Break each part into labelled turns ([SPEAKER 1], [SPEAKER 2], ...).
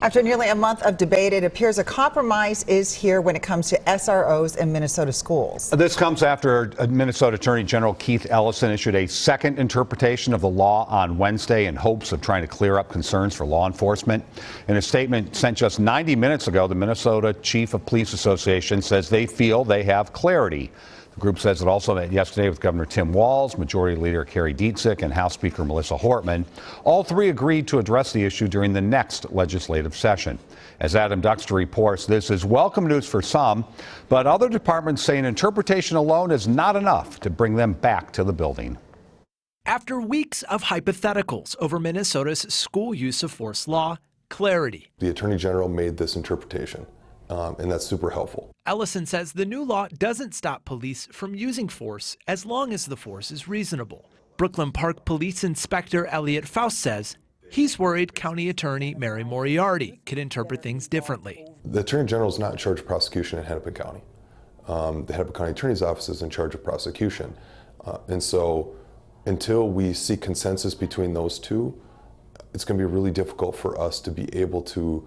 [SPEAKER 1] After nearly a month of debate, it appears a compromise is here when it comes to SROs in Minnesota schools.
[SPEAKER 2] This comes after Minnesota Attorney General Keith Ellison issued a second interpretation of the law on Wednesday in hopes of trying to clear up concerns for law enforcement. In a statement sent just 90 minutes ago, the Minnesota Chief of Police Association says they feel they have clarity. The group says it also met yesterday with Governor Tim Walz, Majority Leader Kerry Dietzick, and House Speaker Melissa Hortman. All three agreed to address the issue during the next legislative session. As Adam Duxter reports, this is welcome news for some, but other departments say an interpretation alone is not enough to bring them back to the building.
[SPEAKER 3] After weeks of hypotheticals over Minnesota's school use of force law, clarity.
[SPEAKER 4] The Attorney General made this interpretation. And that's super helpful.
[SPEAKER 3] Ellison says the new law doesn't stop police from using force as long as the force is reasonable. Brooklyn Park Police Inspector Elliot Faust says he's worried County Attorney Mary Moriarty could interpret things differently.
[SPEAKER 4] The Attorney General is not in charge of prosecution in Hennepin County. The Hennepin County Attorney's Office is in charge of prosecution. And so until we see consensus between those two, it's going to be really difficult for us to be able to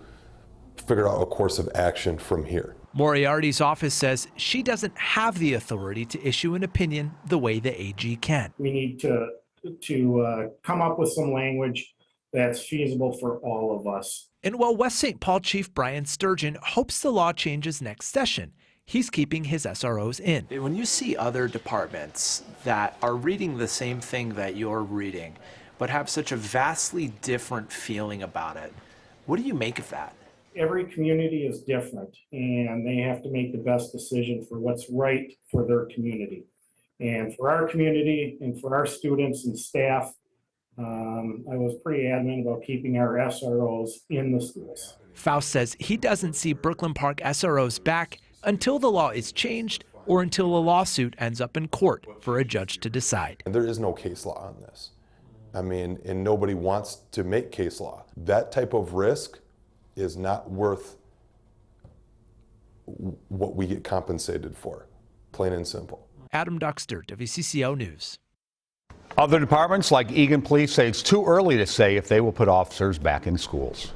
[SPEAKER 4] figure out a course of action from here.
[SPEAKER 3] Moriarty's office says she doesn't have the authority to issue an opinion the way the AG can.
[SPEAKER 5] We need to come up with some language that's feasible for all of us.
[SPEAKER 3] And while West St. Paul Chief Brian Sturgeon hopes the law changes next session, he's keeping his SROs in.
[SPEAKER 6] When you see other departments that are reading the same thing that you're reading, but have such a vastly different feeling about it, what do you make of that?
[SPEAKER 5] Every community is different, and they have to make the best decision for what's right for their community. And for our community and for our students and staff, I was pretty adamant about keeping our SROs in the schools.
[SPEAKER 3] Faust says he doesn't see Brooklyn Park SROs back until the law is changed or until a lawsuit ends up in court for a judge to decide.
[SPEAKER 4] And there is no case law on this. I mean, and nobody wants to make case law. That type of risk is not worth what we get compensated for, plain and simple.
[SPEAKER 3] Adam Duxter, WCCO News.
[SPEAKER 2] Other departments like Eagan Police say it's too early to say if they will put officers back in schools.